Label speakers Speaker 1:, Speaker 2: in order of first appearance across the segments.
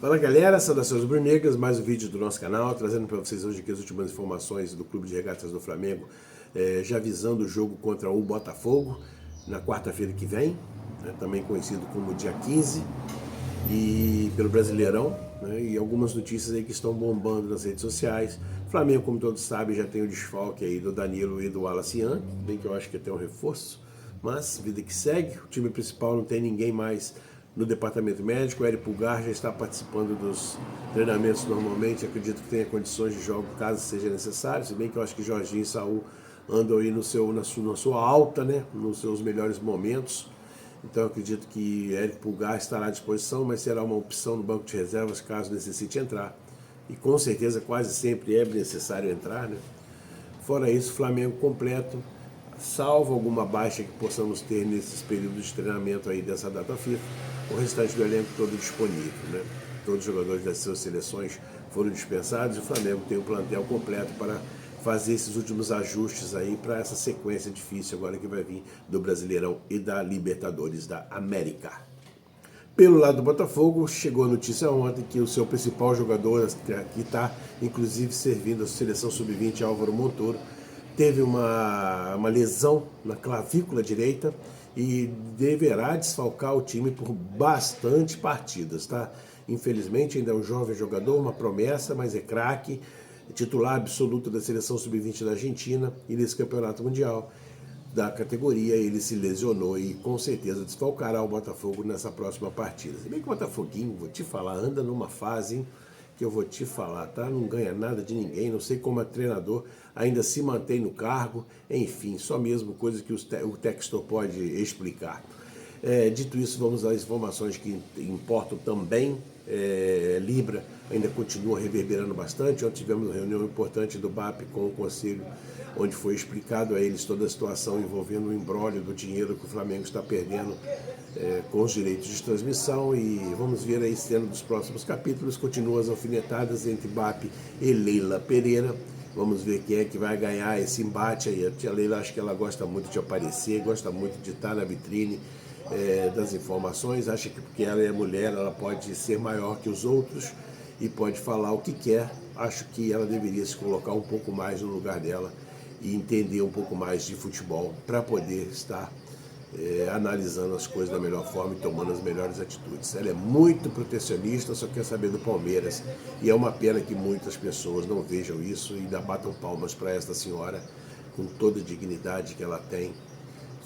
Speaker 1: Fala galera, saudações rubro-negras, mais um vídeo do nosso canal, trazendo para vocês hoje aqui as últimas informações do Clube de Regatas do Flamengo, já visando o jogo contra o Botafogo, na quarta-feira que vem, também conhecido como dia 15, e pelo Brasileirão, e algumas notícias aí que estão bombando nas redes sociais. O Flamengo, como todos sabem, já tem o desfalque aí do Danilo e do Wallace, bem que eu acho que tem um reforço, mas vida que segue, o time principal não tem ninguém mais no departamento médico. O Eric Pulgar já está participando dos treinamentos normalmente, acredito que tenha condições de jogo caso seja necessário, se bem que eu acho que Jorginho e Saul andam aí na sua alta, nos seus melhores momentos. Então eu acredito que Eric Pulgar estará à disposição, mas será uma opção no banco de reservas caso necessite entrar. E com certeza quase sempre é necessário entrar, Fora isso, Flamengo completo, salvo alguma baixa que possamos ter nesses períodos de treinamento aí dessa data FIFA, o restante do elenco todo disponível, Todos os jogadores das suas seleções foram dispensados e o Flamengo tem o plantel completo para fazer esses últimos ajustes aí para essa sequência difícil agora que vai vir do Brasileirão e da Libertadores da América. Pelo lado do Botafogo, chegou a notícia ontem que o seu principal jogador, que está inclusive servindo a seleção sub-20, Álvaro Montoro, teve uma lesão na clavícula direita e deverá desfalcar o time por bastante partidas, Infelizmente ainda é um jovem jogador, uma promessa, mas é craque, titular absoluto da seleção sub-20 da Argentina, e nesse campeonato mundial da categoria ele se lesionou e com certeza desfalcará o Botafogo nessa próxima partida. Se bem que o Botafoguinho, vou te falar, anda numa fase, que eu vou te falar, não ganha nada de ninguém, não sei como é treinador, ainda se mantém no cargo, enfim, só mesmo coisas que o Textor pode explicar. Dito isso, vamos às informações que importam também. Libra ainda continua reverberando bastante. Ontem tivemos uma reunião importante do BAP com o Conselho, onde foi explicado a eles toda a situação envolvendo o imbróglio do dinheiro que o Flamengo está perdendo com os direitos de transmissão, e vamos ver aí cena dos próximos capítulos. Continuam as alfinetadas entre BAP e Leila Pereira. Vamos ver quem é que vai ganhar esse embate aí. A tia Leila, acho que ela gosta muito de aparecer, gosta muito de estar na vitrine das informações, acha que porque ela é mulher ela pode ser maior que os outros e pode falar o que quer. Acho que ela deveria se colocar um pouco mais no lugar dela e entender um pouco mais de futebol para poder estar analisando as coisas da melhor forma e tomando as melhores atitudes. Ela é muito protecionista, só quer saber do Palmeiras, e é uma pena que muitas pessoas não vejam isso e ainda batam palmas para esta senhora, com toda a dignidade que ela tem,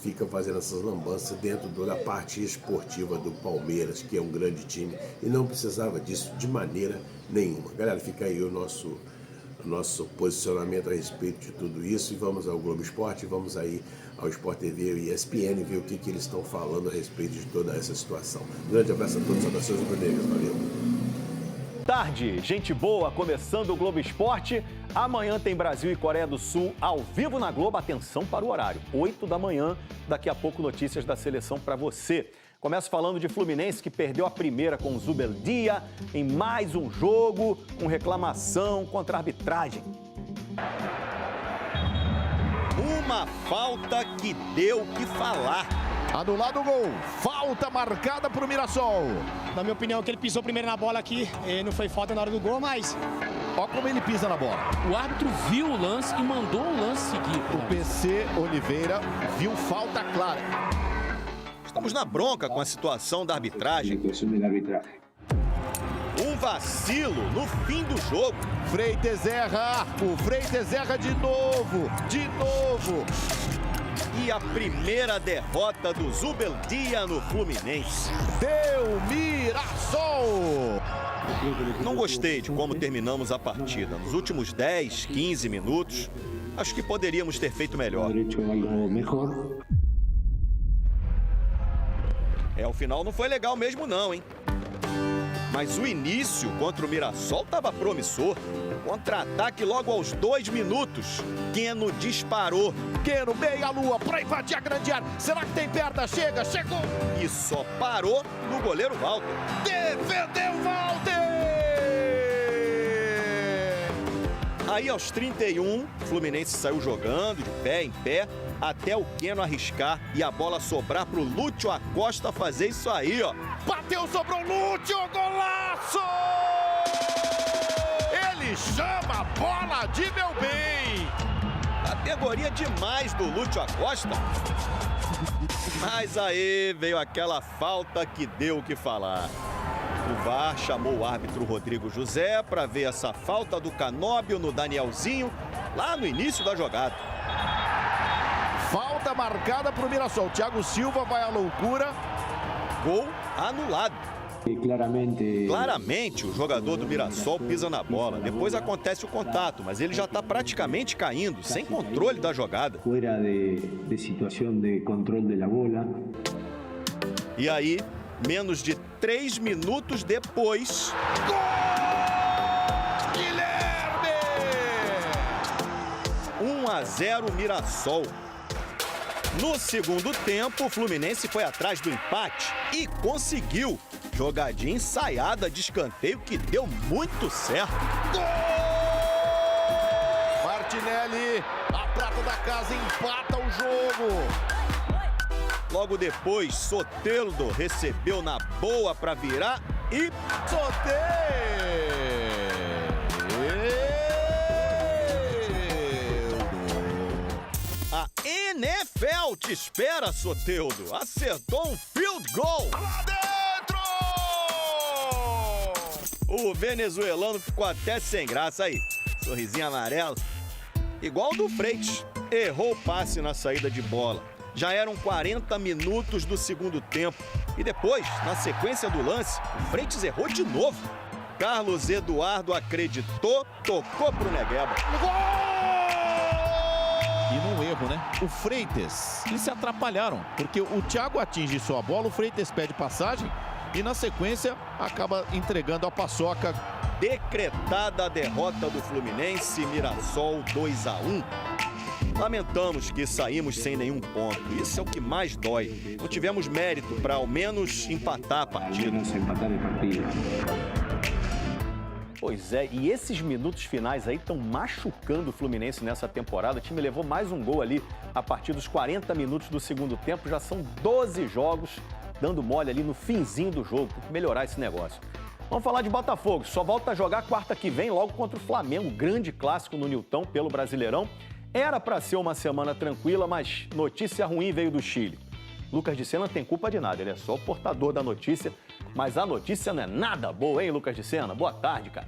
Speaker 1: fica fazendo essas lambanças dentro da parte esportiva do Palmeiras, que é um grande time, e não precisava disso de maneira nenhuma. Galera, fica aí o nosso posicionamento a respeito de tudo isso, e vamos ao Globo Esporte, vamos aí ao Sport TV e ESPN ver o que eles estão falando a respeito de toda essa situação. Um grande abraço a todos, saudações rubro-negras, valeu!
Speaker 2: Tarde, gente boa, começando o Globo Esporte. Amanhã tem Brasil e Coreia do Sul ao vivo na Globo. Atenção para o horário, 8 da manhã. Daqui a pouco notícias da seleção para você. Começo falando de Fluminense, que perdeu a primeira com o Zubeldia em mais um jogo com reclamação contra a arbitragem. Uma falta que deu o que falar.
Speaker 3: Anulado o gol, falta marcada para o Mirassol.
Speaker 4: Na minha opinião, que ele pisou primeiro na bola aqui, não foi falta na hora do gol, mas...
Speaker 3: Olha como ele pisa na bola.
Speaker 5: O árbitro viu o lance e mandou o lance seguir.
Speaker 3: O PC Oliveira viu falta clara.
Speaker 2: Estamos na bronca com a situação da arbitragem. Um vacilo no fim do jogo.
Speaker 3: Freitas erra, o Freitas erra de novo.
Speaker 2: E a primeira derrota do Zubeldia no Fluminense.
Speaker 3: Deu Mirassol!
Speaker 2: Não gostei de como terminamos a partida. Nos últimos 10, 15 minutos, acho que poderíamos ter feito melhor. O final não foi legal mesmo não, hein? Mas o início contra o Mirassol estava promissor. Contra-ataque logo aos 2 minutos. Keno disparou.
Speaker 3: Keno, meia-lua, para invadir a grande área. Será que tem perna? Chegou!
Speaker 2: E só parou no goleiro Walter.
Speaker 3: Defendeu Walter!
Speaker 2: Aí, aos 31, o Fluminense saiu jogando de pé em pé, até o Keno arriscar e a bola sobrar pro Lúcio Acosta fazer isso aí, ó.
Speaker 3: Bateu, sobrou Lúcio, golaço! Ele chama a bola de meu bem!
Speaker 2: Categoria demais do Lúcio Acosta. Mas aí veio aquela falta que deu o que falar. O VAR chamou o árbitro Rodrigo José para ver essa falta do Canóbio no Danielzinho lá no início da jogada.
Speaker 3: Falta marcada para o Mirassol. Thiago Silva vai à loucura.
Speaker 2: Gol anulado. Claramente o jogador do Mirassol pisa na bola. Depois acontece o contato, mas ele já está praticamente caindo, sem controle da jogada.
Speaker 6: Fora de situação de controle da bola.
Speaker 2: E aí, menos de 3 minutos depois...
Speaker 3: Gol! Guilherme!
Speaker 2: 1-0 Mirassol. No segundo tempo, o Fluminense foi atrás do empate e conseguiu. Jogadinha ensaiada de escanteio que deu muito certo.
Speaker 3: Gol! Martinelli, a prata da casa, empata o jogo.
Speaker 2: Logo depois, Soteldo recebeu na boa para virar e... A NFL te espera, Soteldo. Acertou um field goal.
Speaker 3: Lá dentro!
Speaker 2: O venezuelano ficou até sem graça aí. Sorrisinho amarelo. Igual o do Freitas. Errou o passe na saída de bola. Já eram 40 minutos do segundo tempo. E depois, na sequência do lance, o Freitas errou de novo. Carlos Eduardo acreditou, tocou pro Negueba.
Speaker 3: E num erro, né? O Freitas, eles se atrapalharam, porque o Thiago atinge sua bola, o Freitas pede passagem e na sequência acaba entregando a paçoca.
Speaker 2: Decretada a derrota do Fluminense, Mirassol 2-1. Lamentamos que saímos sem nenhum ponto. Isso é o que mais dói. Não tivemos mérito para ao menos empatar a partida. Pois é, e esses minutos finais aí estão machucando o Fluminense nessa temporada. O time levou mais um gol ali a partir dos 40 minutos do segundo tempo. Já são 12 jogos dando mole ali no finzinho do jogo. Tem que melhorar esse negócio. Vamos falar de Botafogo. Só volta a jogar quarta que vem, logo contra o Flamengo. Grande clássico no Nilton pelo Brasileirão. Era para ser uma semana tranquila, mas notícia ruim veio do Chile. Lucas de Sena não tem culpa de nada, ele é só o portador da notícia. Mas a notícia não é nada boa, hein, Lucas de Sena? Boa tarde, cara.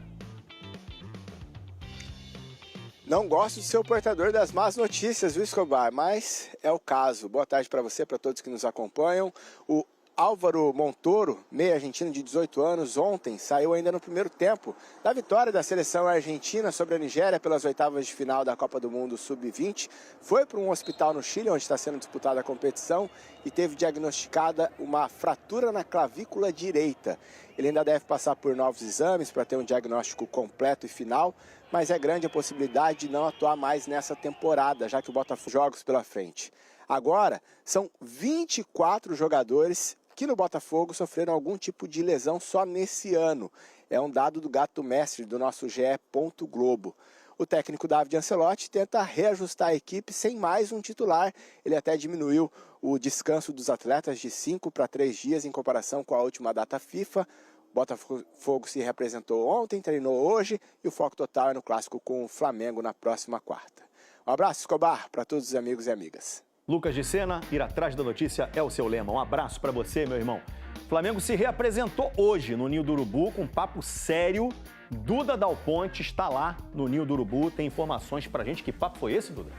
Speaker 7: Não gosto de ser o portador das más notícias, viu, Escobar? Mas é o caso. Boa tarde para você, para todos que nos acompanham. O Álvaro Montoro, meio argentino de 18 anos, ontem saiu ainda no primeiro tempo da vitória da seleção argentina sobre a Nigéria pelas oitavas de final da Copa do Mundo Sub-20. Foi para um hospital no Chile, onde está sendo disputada a competição, e teve diagnosticada uma fratura na clavícula direita. Ele ainda deve passar por novos exames para ter um diagnóstico completo e final, mas é grande a possibilidade de não atuar mais nessa temporada, já que o Botafogo jogos pela frente. Agora, são 24 jogadores que no Botafogo sofreram algum tipo de lesão só nesse ano. É um dado do Gato Mestre, do nosso GE. Globo. O técnico David Ancelotti tenta reajustar a equipe sem mais um titular. Ele até diminuiu o descanso dos atletas de 5 para 3 dias em comparação com a última data FIFA. O Botafogo se representou ontem, treinou hoje e o foco total é no clássico com o Flamengo na próxima quarta. Um abraço, Escobar, para todos os amigos e amigas.
Speaker 2: Lucas de Sena, ir atrás da notícia é o seu lema. Um abraço para você, meu irmão. Flamengo se reapresentou hoje no Ninho do Urubu com um papo sério. Duda Dal Ponte está lá no Ninho do Urubu. Tem informações pra gente. Que papo foi esse, Duda?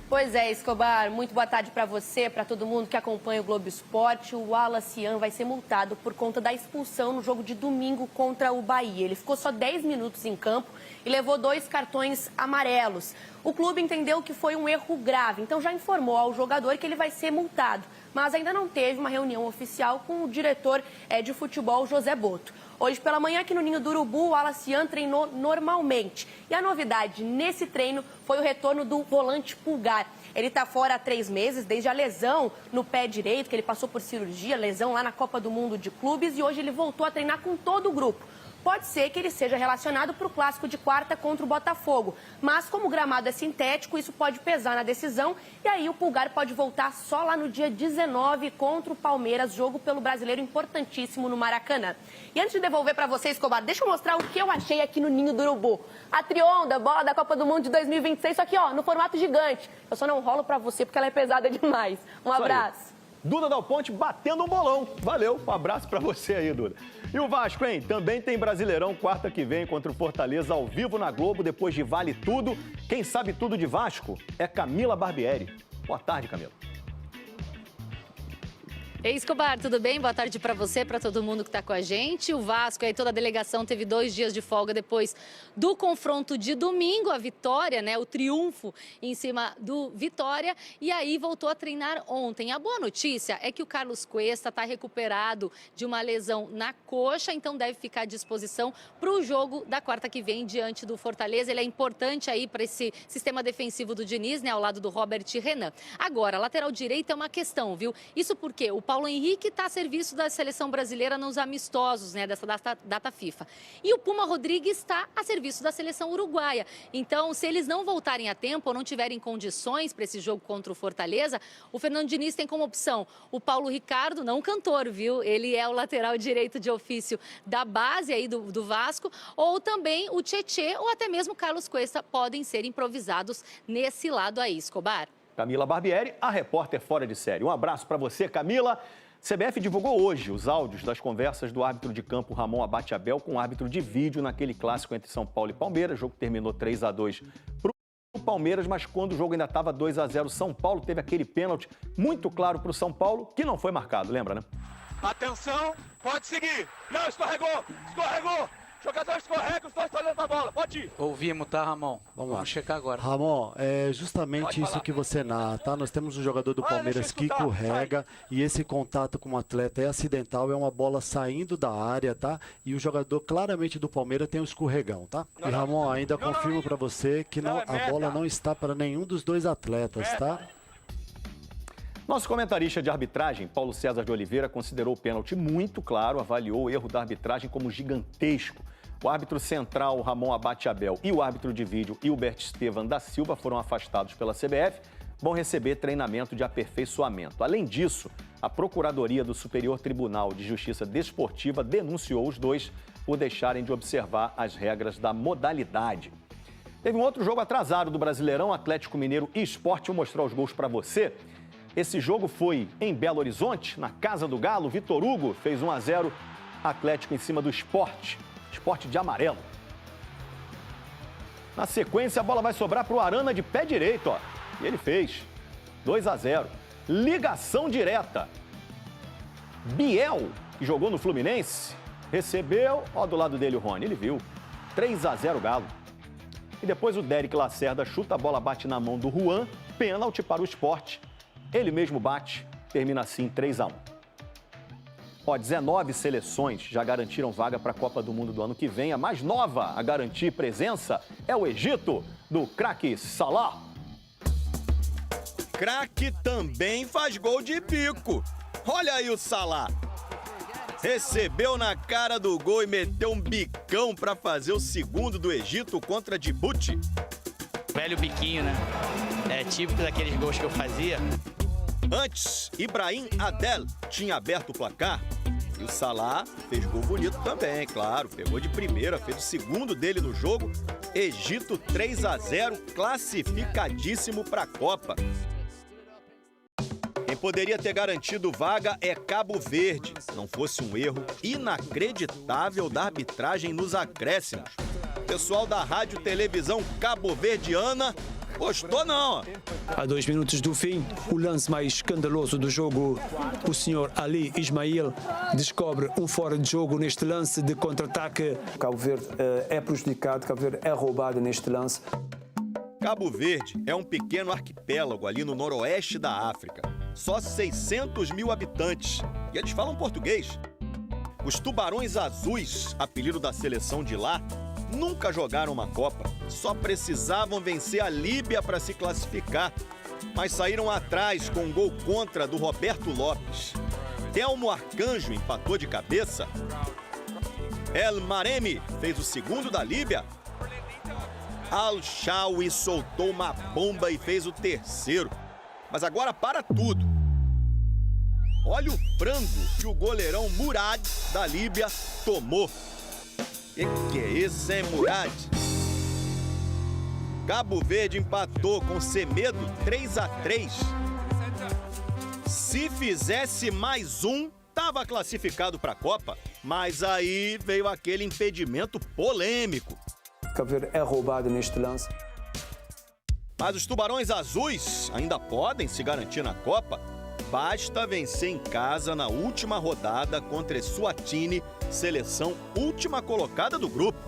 Speaker 8: Pois é, Escobar, muito boa tarde para você, para todo mundo que acompanha o Globo Esporte. O Wallace Yan vai ser multado por conta da expulsão no jogo de domingo contra o Bahia. Ele ficou só 10 minutos em campo e levou 2 cartões amarelos. O clube entendeu que foi um erro grave, então já informou ao jogador que ele vai ser multado. Mas ainda não teve uma reunião oficial com o diretor de futebol, José Boto. Hoje pela manhã, aqui no Ninho do Urubu, o Wallace Yan treinou normalmente. E a novidade nesse treino foi o retorno do volante Pulgar. Ele está fora há 3 meses, desde a lesão no pé direito, que ele passou por cirurgia, lesão lá na Copa do Mundo de Clubes. E hoje ele voltou a treinar com todo o grupo. pode ser que ele seja relacionado para o clássico de quarta contra o Botafogo. Mas como o gramado é sintético, isso pode pesar na decisão e aí o Pulgar pode voltar só lá no dia 19 contra o Palmeiras, jogo pelo Brasileiro importantíssimo no Maracanã. E antes de devolver para você, Escobar, deixa eu mostrar o que eu achei aqui no Ninho do Urubu. A Trionda, bola da Copa do Mundo de 2026, só que ó, no formato gigante. Eu só não rolo para você porque ela é pesada demais. Um abraço.
Speaker 2: Duda Dal Ponte batendo um bolão. Valeu, um abraço pra você aí, Duda. E o Vasco, hein? Também tem Brasileirão quarta que vem contra o Fortaleza ao vivo na Globo, depois de Vale Tudo. Quem sabe tudo de Vasco é Camila Barbieri. Boa tarde, Camila.
Speaker 9: Ei, Escobar, tudo bem? Boa tarde para você, para todo mundo que está com a gente. O Vasco, aí toda a delegação teve 2 dias de folga depois do confronto de domingo, a vitória, né? O triunfo em cima do Vitória. E aí voltou a treinar ontem. A boa notícia é que o Carlos Cuesta está recuperado de uma lesão na coxa, então deve ficar à disposição para o jogo da quarta que vem diante do Fortaleza. Ele é importante aí para esse sistema defensivo do Diniz, né? Ao lado do Robert Renan. Agora, lateral direito é uma questão, viu? Isso porque o Paulo Henrique está a serviço da seleção brasileira nos amistosos, né, dessa data FIFA. E o Puma Rodrigues está a serviço da seleção uruguaia. Então, se eles não voltarem a tempo ou não tiverem condições para esse jogo contra o Fortaleza, o Fernando Diniz tem como opção o Paulo Ricardo, não cantor, viu? Ele é o lateral direito de ofício da base aí do Vasco, ou também o Tietê ou até mesmo o Carlos Cuesta podem ser improvisados nesse lado aí, Escobar.
Speaker 2: Camila Barbieri, a repórter fora de série. Um abraço para você, Camila. CBF divulgou hoje os áudios das conversas do árbitro de campo Ramon Abate Abel com o árbitro de vídeo naquele clássico entre São Paulo e Palmeiras. O jogo terminou 3-2 para o Palmeiras, mas quando o jogo ainda estava 2-0, São Paulo teve aquele pênalti muito claro para o São Paulo, que não foi marcado, lembra, né?
Speaker 10: Atenção, pode seguir. Não, escorregou, escorregou. Jogador escorrega, os dois estão olhando pra bola. Pode ir.
Speaker 11: Ouvimos, tá, Ramon? Vamos checar agora.
Speaker 12: Ramon, é justamente isso que você narra, tá? Nós temos um jogador do Palmeiras que escorrega e esse contato com o atleta é acidental, é uma bola saindo da área, tá? E o jogador claramente do Palmeiras tem um escorregão, tá? E Ramon, ainda confirmo pra você que a bola não está para nenhum dos dois atletas, tá?
Speaker 2: Nosso comentarista de arbitragem, Paulo César de Oliveira, considerou o pênalti muito claro, avaliou o erro da arbitragem como gigantesco. O árbitro central, Ramon Abate Abel, e o árbitro de vídeo, Hilbert Estevan da Silva, foram afastados pela CBF, vão receber treinamento de aperfeiçoamento. Além disso, a Procuradoria do Superior Tribunal de Justiça Desportiva denunciou os dois por deixarem de observar as regras da modalidade. Teve um outro jogo atrasado do Brasileirão, Atlético Mineiro e Sport. Vou mostrar os gols para você. Esse jogo foi em Belo Horizonte, na Casa do Galo. Vitor Hugo fez 1-0, Atlético em cima do Sport. Sport de amarelo. Na sequência, a bola vai sobrar para o Arana de pé direito, ó. E ele fez 2-0. Ligação direta. Biel, que jogou no Fluminense, recebeu, ó, do lado dele o Rony, ele viu. 3-0 Galo. E depois o Derek Lacerda chuta, a bola bate na mão do Juan, pênalti para o Sport. Ele mesmo bate, termina assim 3-1. Ó, 19 seleções já garantiram vaga para a Copa do Mundo do ano que vem. A mais nova a garantir presença é o Egito, do craque Salah.
Speaker 13: Craque também faz gol de bico. Olha aí o Salah. Recebeu na cara do gol e meteu um bicão para fazer o segundo do Egito contra Djibouti.
Speaker 11: Velho biquinho, né? É típico daqueles gols que eu fazia.
Speaker 13: Antes, Ibrahim Adel tinha aberto o placar e o Salah fez gol bonito também, claro. Pegou de primeira, fez o segundo dele no jogo. Egito 3-0, classificadíssimo para a Copa. Quem poderia ter garantido vaga é Cabo Verde. Não fosse um erro inacreditável da arbitragem nos acréscimos. O pessoal da Rádio Televisão Cabo-Verdiana gostou não.
Speaker 14: A 2 minutos do fim, o lance mais escandaloso do jogo. O senhor Ali Ismail descobre um fora de jogo neste lance de contra-ataque.
Speaker 15: Cabo Verde é prejudicado, Cabo Verde é roubado neste lance.
Speaker 13: Cabo Verde é um pequeno arquipélago ali no noroeste da África. Só 600 mil habitantes. E eles falam português. Os Tubarões Azuis, apelido da seleção de lá, nunca jogaram uma Copa. Só precisavam vencer a Líbia para se classificar. Mas saíram atrás com um gol contra do Roberto Lopes. Telmo Arcanjo empatou de cabeça. El Maremi fez o segundo da Líbia. Al-Shawi soltou uma bomba e fez o terceiro. Mas agora para tudo. Olha o frango que o goleirão Murad da Líbia tomou. Que é isso, hein, Murad? Cabo Verde empatou com Semedo 3-3. Se fizesse mais um, estava classificado para a Copa. Mas aí veio aquele impedimento polêmico.
Speaker 15: Cabo Verde é roubado neste lance.
Speaker 13: Mas os Tubarões Azuis ainda podem se garantir na Copa. Basta vencer em casa na última rodada contra Eswatini, seleção última colocada do grupo.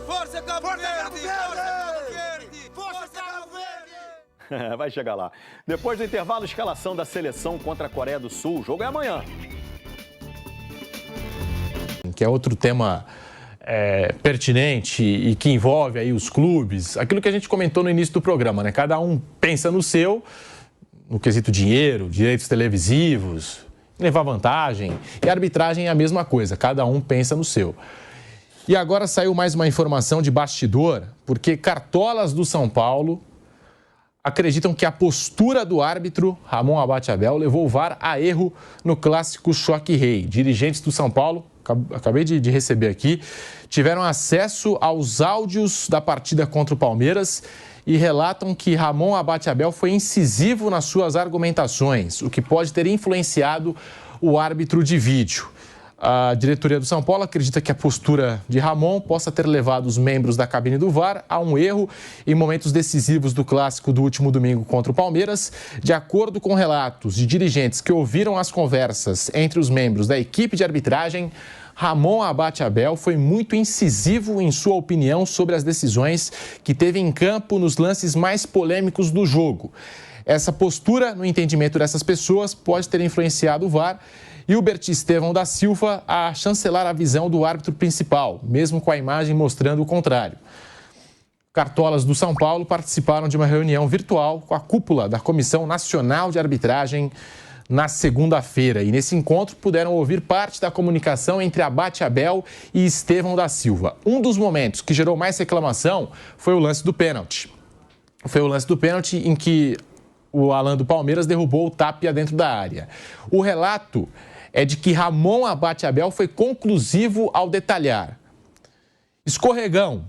Speaker 10: Força Cabo Verde! Força Cabo Verde! Força Cabo Verde!
Speaker 2: Vai chegar lá. Depois do intervalo, escalação da seleção contra a Coreia do Sul. O jogo é amanhã.
Speaker 16: Que é outro tema pertinente e que envolve aí os clubes. Aquilo que a gente comentou no início do programa, né? Cada um pensa no seu, no quesito dinheiro, direitos televisivos, levar vantagem. E a arbitragem é a mesma coisa, cada um pensa no seu. E agora saiu mais uma informação de bastidor, porque cartolas do São Paulo acreditam que a postura do árbitro Ramon Abate Abel levou o VAR a erro no clássico Choque Rei. Dirigentes do São Paulo, acabei de receber aqui, tiveram acesso aos áudios da partida contra o Palmeiras e relatam que Ramon Abate Abel foi incisivo nas suas argumentações, o que pode ter influenciado o árbitro de vídeo. A diretoria do São Paulo acredita que a postura de Ramon possa ter levado os membros da cabine do VAR a um erro em momentos decisivos do clássico do último domingo contra o Palmeiras. De acordo com relatos de dirigentes que ouviram as conversas entre os membros da equipe de arbitragem, Ramon Abate Abel foi muito incisivo em sua opinião sobre as decisões que teve em campo nos lances mais polêmicos do jogo. Essa postura, no entendimento dessas pessoas, pode ter influenciado o VAR e o Bertistevão da Silva a chancelar a visão do árbitro principal, mesmo com a imagem mostrando o contrário. Cartolas do São Paulo participaram de uma reunião virtual com a cúpula da Comissão Nacional de Arbitragem na segunda-feira. E nesse encontro puderam ouvir parte da comunicação entre Abate Abel e Estevão da Silva. Um dos momentos que gerou mais reclamação foi o lance do pênalti. Foi o lance do pênalti em que o Alan do Palmeiras derrubou o Tapia dentro da área. O relato é de que Ramon Abate Abel foi conclusivo ao detalhar. Escorregão,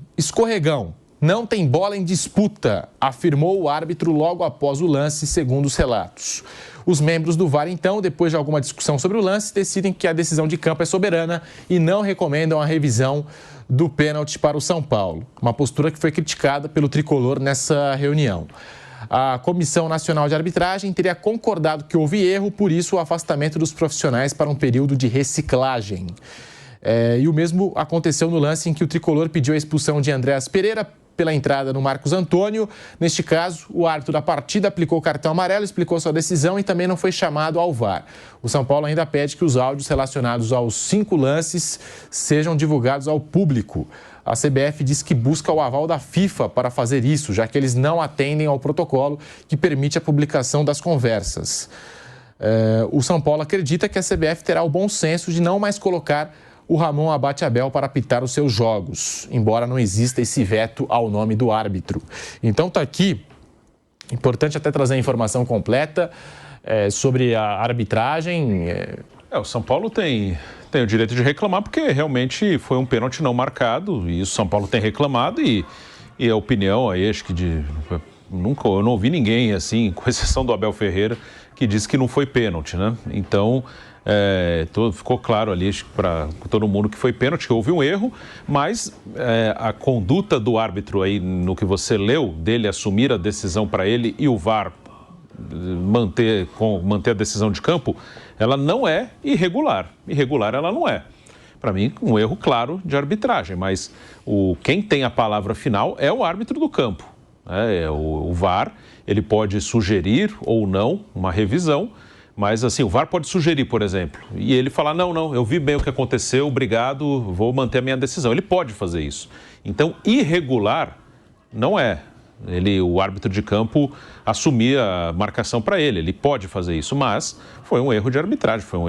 Speaker 16: não tem bola em disputa, afirmou o árbitro logo após o lance, segundo os relatos. Os membros do VAR, então, depois de alguma discussão sobre o lance, decidem que a decisão de campo é soberana e não recomendam a revisão do pênalti para o São Paulo. Uma postura que foi criticada pelo tricolor nessa reunião. A Comissão Nacional de Arbitragem teria concordado que houve erro, por isso o afastamento dos profissionais para um período de reciclagem. E o mesmo aconteceu no lance em que o tricolor pediu a expulsão de Andréas Pereira pela entrada no Marcos Antônio. Neste caso, o árbitro da partida aplicou o cartão amarelo, explicou sua decisão e também não foi chamado ao VAR. O São Paulo ainda pede que os áudios relacionados aos 5 lances sejam divulgados ao público. A CBF diz que busca o aval da FIFA para fazer isso, já que eles não atendem ao protocolo que permite a publicação das conversas. O São Paulo acredita que a CBF terá o bom senso de não mais colocar o Ramon Abate Abel para apitar os seus jogos, embora não exista esse veto ao nome do árbitro. Então está aqui, importante até trazer a informação completa sobre a arbitragem.
Speaker 17: O São Paulo tem o direito de reclamar porque realmente foi um pênalti não marcado e o São Paulo tem reclamado e a opinião aí, acho que eu não ouvi ninguém assim, com exceção do Abel Ferreira, que disse que não foi pênalti, né? Então, ficou claro ali para todo mundo que foi pênalti, que houve um erro, mas a conduta do árbitro aí, no que você leu, dele assumir a decisão para ele e o VAR manter a decisão de campo, ela não é irregular. Irregular ela não é. Para mim, um erro claro de arbitragem, mas quem tem a palavra final é o árbitro do campo. O VAR, ele pode sugerir ou não uma revisão, mas assim, o VAR pode sugerir, por exemplo, e ele falar, não, eu vi bem o que aconteceu, obrigado, vou manter a minha decisão. Ele pode fazer isso. Então, irregular não é. O árbitro de campo assumir a marcação para ele pode fazer isso, mas foi um erro de arbitragem, foi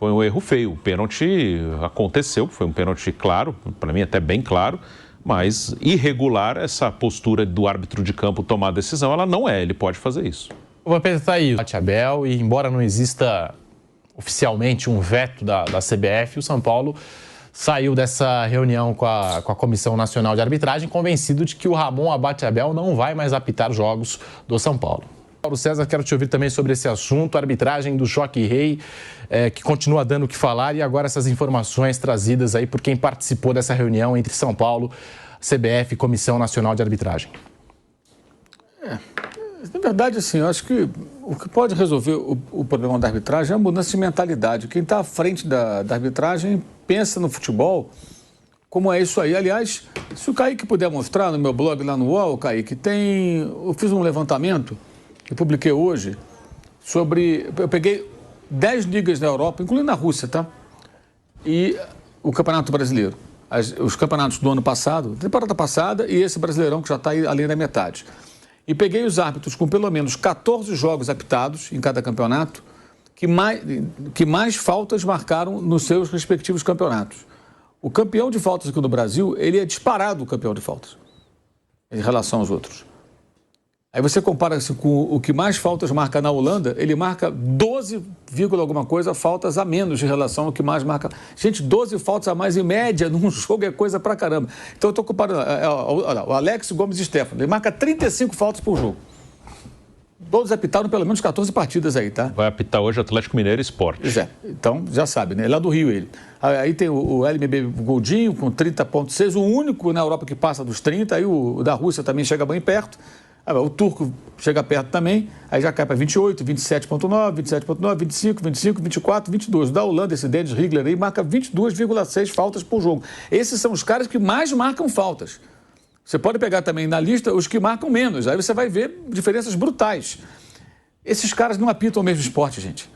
Speaker 17: Foi um erro feio. O pênalti aconteceu, foi um pênalti claro, para mim até bem claro, mas irregular essa postura do árbitro de campo tomar a decisão, ela não é, ele pode fazer isso.
Speaker 16: O Vampeta está aí, Abel, e embora não exista oficialmente um veto da CBF, o São Paulo saiu dessa reunião com a Comissão Nacional de Arbitragem convencido de que o Ramon Abate-Abel não vai mais apitar jogos do São Paulo. Paulo César, quero te ouvir também sobre esse assunto, a arbitragem do Choque Rei, que continua dando o que falar, e agora essas informações trazidas aí por quem participou dessa reunião entre São Paulo, CBF e Comissão Nacional de Arbitragem.
Speaker 18: Na verdade, assim, eu acho que o que pode resolver o problema da arbitragem é a mudança de mentalidade. Quem está à frente da arbitragem pensa no futebol como é isso aí. Aliás, se o Kaique puder mostrar no meu blog lá no UOL, Kaique, eu fiz um levantamento que publiquei hoje eu peguei 10 ligas na Europa, incluindo a Rússia, tá? E o Campeonato Brasileiro. Os campeonatos do ano passado, temporada passada, e esse Brasileirão que já está além da metade. E peguei os árbitros com pelo menos 14 jogos apitados em cada campeonato, que mais faltas marcaram nos seus respectivos campeonatos. O campeão de faltas aqui no Brasil, ele é disparado o campeão de faltas, em relação aos outros. Aí você compara assim, com o que mais faltas marca na Holanda, ele marca 12, alguma coisa, faltas a menos em relação ao que mais marca. Gente, 12 faltas a mais em média num jogo é coisa pra caramba. Então eu estou comparando, olha lá, o Alex Gomes Stefano, ele marca 35 faltas por jogo. Todos apitaram pelo menos 14 partidas aí, tá?
Speaker 17: Vai apitar hoje Atlético Mineiro e Sport.
Speaker 18: Pois é, então já sabe, né? Lá do Rio ele. Aí tem o LMB Goldinho com 30,6, o único na Europa que passa dos 30, aí o da Rússia também chega bem perto. O turco chega perto também, aí já cai para 28, 27,9, 25, 24, 22. O da Holanda, esse Dennis Rigler aí, marca 22,6 faltas por jogo. Esses são os caras que mais marcam faltas. Você pode pegar também na lista os que marcam menos, aí você vai ver diferenças brutais. Esses caras não apitam o mesmo esporte, gente.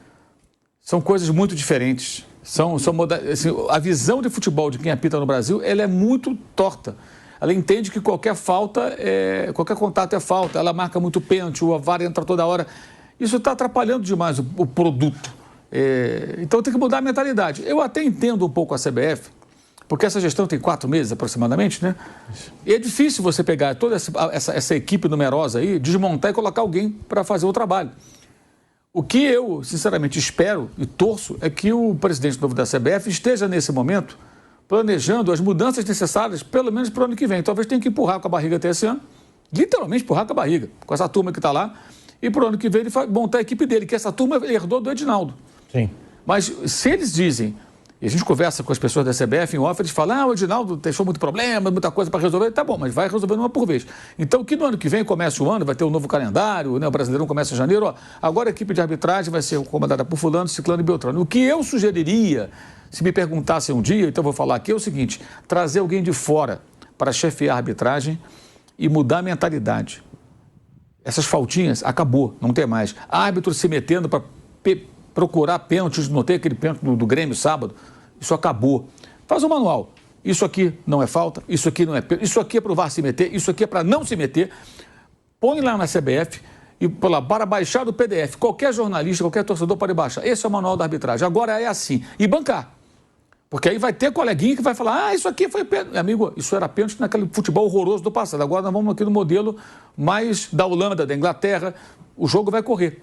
Speaker 18: São coisas muito diferentes. Assim, a visão de futebol de quem apita no Brasil, ela é muito torta. Ela entende que qualquer contato é falta, ela marca muito pênalti, o VAR entra toda hora. Isso está atrapalhando demais o produto. Então tem que mudar a mentalidade. Eu até entendo um pouco a CBF, porque essa gestão tem 4 meses aproximadamente, né? E é difícil você pegar toda essa equipe numerosa aí, desmontar e colocar alguém para fazer o trabalho. O que eu, sinceramente, espero e torço é que o presidente novo da CBF esteja, nesse momento, planejando as mudanças necessárias, pelo menos para o ano que vem. Talvez tenha que empurrar com a barriga até esse ano, literalmente empurrar com a barriga, com essa turma que está lá, e para o ano que vem ele vai montar a equipe dele, que essa turma herdou do Edinaldo.
Speaker 16: Sim.
Speaker 18: Mas se eles dizem, e a gente conversa com as pessoas da CBF em off, eles falam, o Edinaldo deixou muito problema, muita coisa para resolver, tá bom, mas vai resolvendo uma por vez. Então, que no ano que vem comece o ano, vai ter um novo calendário, né? O Brasileirão começa em janeiro, agora a equipe de arbitragem vai ser comandada por fulano, ciclano e beltrano. O que eu sugeriria, se me perguntassem um dia, então vou falar aqui, é o seguinte, trazer alguém de fora para chefiar a arbitragem e mudar a mentalidade. Essas faltinhas, acabou, não tem mais. Árbitro se metendo para procurar pênaltis, não tem aquele pênalti do Grêmio sábado, isso acabou. Faz um manual. Isso aqui não é falta, isso aqui não é pênalti, isso aqui é para o VAR se meter, isso aqui é para não se meter. Põe lá na CBF e para baixar do PDF. Qualquer jornalista, qualquer torcedor pode baixar. Esse é o manual da arbitragem. Agora é assim. E bancar. Porque aí vai ter coleguinha que vai falar, isso aqui foi pênalti. Amigo, isso era pênalti naquele futebol horroroso do passado. Agora nós vamos aqui no modelo mais da Holanda, da Inglaterra. O jogo vai correr.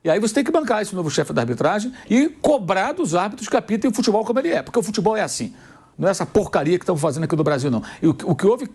Speaker 18: E aí você tem que bancar esse novo chefe da arbitragem e cobrar dos árbitros que apitem o futebol como ele é. Porque o futebol é assim. Não é essa porcaria que estão fazendo aqui no Brasil, não. E o que houve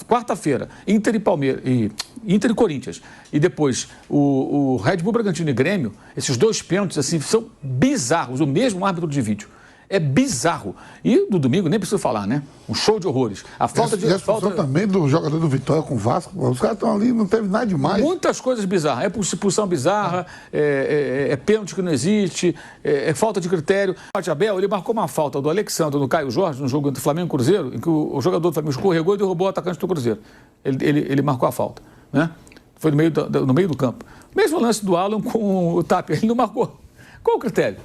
Speaker 18: quarta-feira, Inter e Corinthians, e depois o Red Bull Bragantino e Grêmio, esses dois pênaltis assim, são bizarros, o mesmo árbitro de vídeo. É bizarro. E do domingo nem preciso falar, né? Um show de horrores. A falta de...
Speaker 19: E a expulsão também do jogador do Vitória com o Vasco. Os caras estão ali, não teve nada demais.
Speaker 18: Muitas coisas bizarras. É expulsão bizarra, é pênalti que não existe, é falta de critério. O Abel, ele marcou uma falta do Alexandre, do Caio Jorge, no jogo entre Flamengo e Cruzeiro, em que o jogador do Flamengo escorregou e derrubou o atacante do Cruzeiro. Ele marcou a falta, né? Foi no meio do campo. Mesmo lance do Alan com o Tapia, ele não marcou. Qual o critério?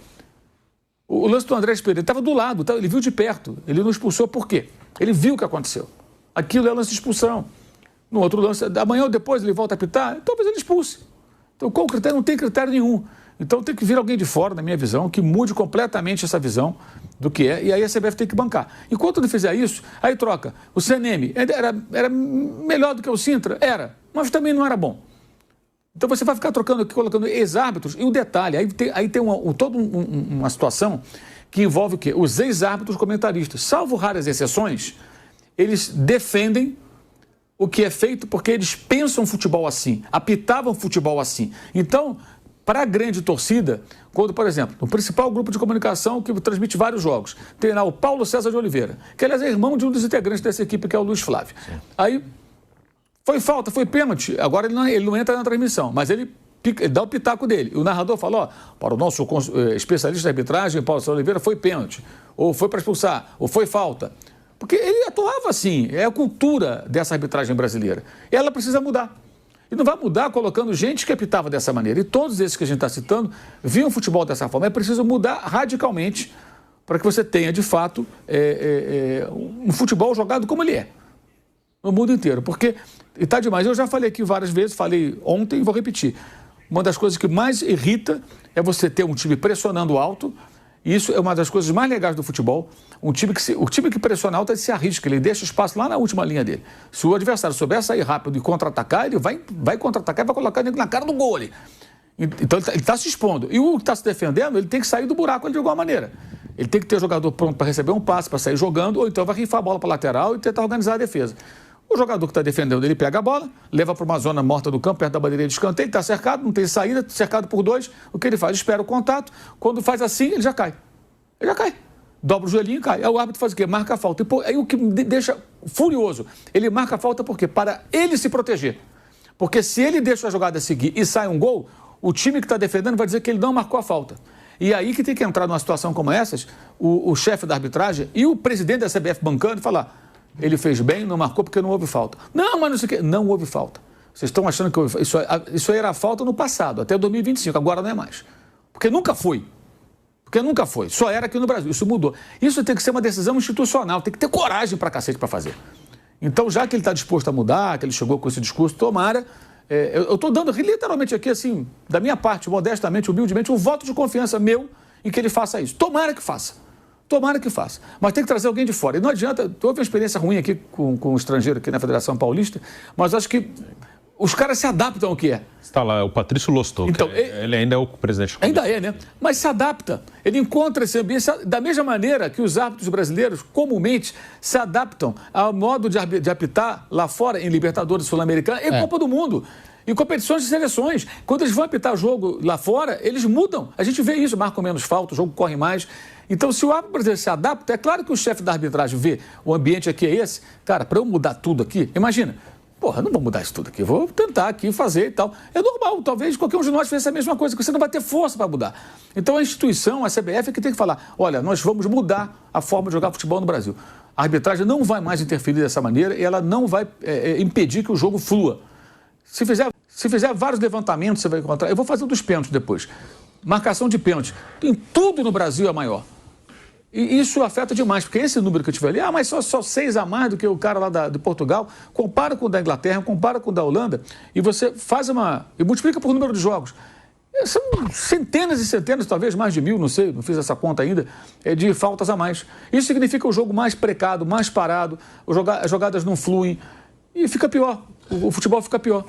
Speaker 18: O lance do Andrés Pereira, ele estava do lado, ele viu de perto, ele não expulsou por quê? Ele viu o que aconteceu. Aquilo é lance de expulsão. No outro lance, amanhã ou depois ele volta a apitar, talvez ele expulse. Então qual o critério? Não tem critério nenhum. Então tem que vir alguém de fora, na minha visão, que mude completamente essa visão do que é, e aí a CBF tem que bancar. Enquanto não fizer isso, aí troca. O CNM era melhor do que o Sintra? Era, mas também não era bom. Então você vai ficar trocando aqui, colocando ex-árbitros, e o detalhe, aí tem toda uma situação que envolve o quê? Os ex-árbitros comentaristas. Salvo raras exceções, eles defendem o que é feito porque eles pensam futebol assim, apitavam futebol assim. Então, para a grande torcida, quando, por exemplo, o principal grupo de comunicação que transmite vários jogos, tem lá o Paulo César de Oliveira, que aliás é irmão de um dos integrantes dessa equipe, que é o Luiz Flávio. Sim. Aí, foi falta, foi pênalti, agora ele não entra na transmissão, mas ele dá o pitaco dele. O narrador fala, para o nosso especialista de arbitragem, Paulo César de Oliveira, foi pênalti, ou foi para expulsar, ou foi falta. Porque ele atuava assim, é a cultura dessa arbitragem brasileira. Ela precisa mudar. E não vai mudar colocando gente que apitava dessa maneira. E todos esses que a gente está citando viam o futebol dessa forma. É preciso mudar radicalmente para que você tenha, de fato, um futebol jogado como ele é, no mundo inteiro. Porque está demais. Eu já falei aqui várias vezes, falei ontem e vou repetir. Uma das coisas que mais irrita é você ter um time pressionando alto. E isso é uma das coisas mais legais do futebol. O time que pressiona alto, ele se arrisca, ele deixa espaço lá na última linha dele. Se o adversário souber sair rápido e contra-atacar, ele vai contra-atacar e vai colocar na cara do gol ali. Então ele está se expondo. E o que está se defendendo, ele tem que sair do buraco de alguma maneira. Ele tem que ter jogador pronto para receber um passe, para sair jogando, ou então vai rifar a bola para a lateral e tentar organizar a defesa. O jogador que está defendendo, ele pega a bola, leva para uma zona morta do campo, perto da bandeirinha de escanteio, está cercado, não tem saída, cercado por dois. O que ele faz? Espera o contato. Quando faz assim, ele já cai. Ele já cai. Dobra o joelhinho e cai. Aí o árbitro faz o quê? Marca a falta. E, aí o que me deixa furioso, ele marca a falta por quê? Para ele se proteger. Porque se ele deixa a jogada seguir e sai um gol, o time que está defendendo vai dizer que ele não marcou a falta. E aí que tem que entrar numa situação como essas, o chefe da arbitragem e o presidente da CBF bancando e falar, ele fez bem, não marcou porque não houve falta. Não, mas não sei o quê. Não houve falta. Vocês estão achando que isso aí era falta no passado, até 2025, agora não é mais. Porque nunca foi. Porque nunca foi. Só era aqui no Brasil. Isso mudou. Isso tem que ser uma decisão institucional. Tem que ter coragem pra cacete para fazer. Então, já que ele está disposto a mudar, que ele chegou com esse discurso, tomara. Eu estou dando literalmente aqui, assim, da minha parte, modestamente, humildemente, um voto de confiança meu em que ele faça isso. Tomara que faça. Tomara que faça. Mas tem que trazer alguém de fora. E não adianta. Houve uma experiência ruim aqui com um estrangeiro aqui na Federação Paulista, mas acho que os caras se adaptam ao que é.
Speaker 17: Está lá, o Patrício Lostou, então, ele ainda é o presidente.
Speaker 18: Ainda é, né? Mas se adapta. Ele encontra esse ambiente da mesma maneira que os árbitros brasileiros comumente se adaptam ao modo de apitar lá fora, em Libertadores Sul-Americana e Copa do Mundo. Em competições de seleções. Quando eles vão apitar jogo lá fora, eles mudam. A gente vê isso, marcam menos falta, o jogo corre mais. Então, se o árbitro brasileiro se adapta, é claro que o chefe da arbitragem vê o ambiente aqui é esse. Cara, para eu mudar tudo aqui, imagina. Porra, não vou mudar isso tudo aqui, vou tentar aqui fazer e tal. É normal, talvez qualquer um de nós fizesse a mesma coisa, porque você não vai ter força para mudar. Então a instituição, a CBF, é que tem que falar, olha, nós vamos mudar a forma de jogar futebol no Brasil. A arbitragem não vai mais interferir dessa maneira e ela não vai impedir que o jogo flua. Se fizer vários levantamentos, você vai encontrar... Eu vou fazer um dos pênaltis depois. Marcação de pênalti. Em tudo no Brasil é maior. E isso afeta demais, porque esse número que eu tive ali, mas só 6 a mais do que o cara lá de Portugal, compara com o da Inglaterra, compara com o da Holanda, e você faz e multiplica por número de jogos. São centenas e centenas, talvez mais de 1000, não sei, não fiz essa conta ainda, de faltas a mais. Isso significa o jogo mais precado, mais parado, as jogadas não fluem, e fica pior, o futebol fica pior.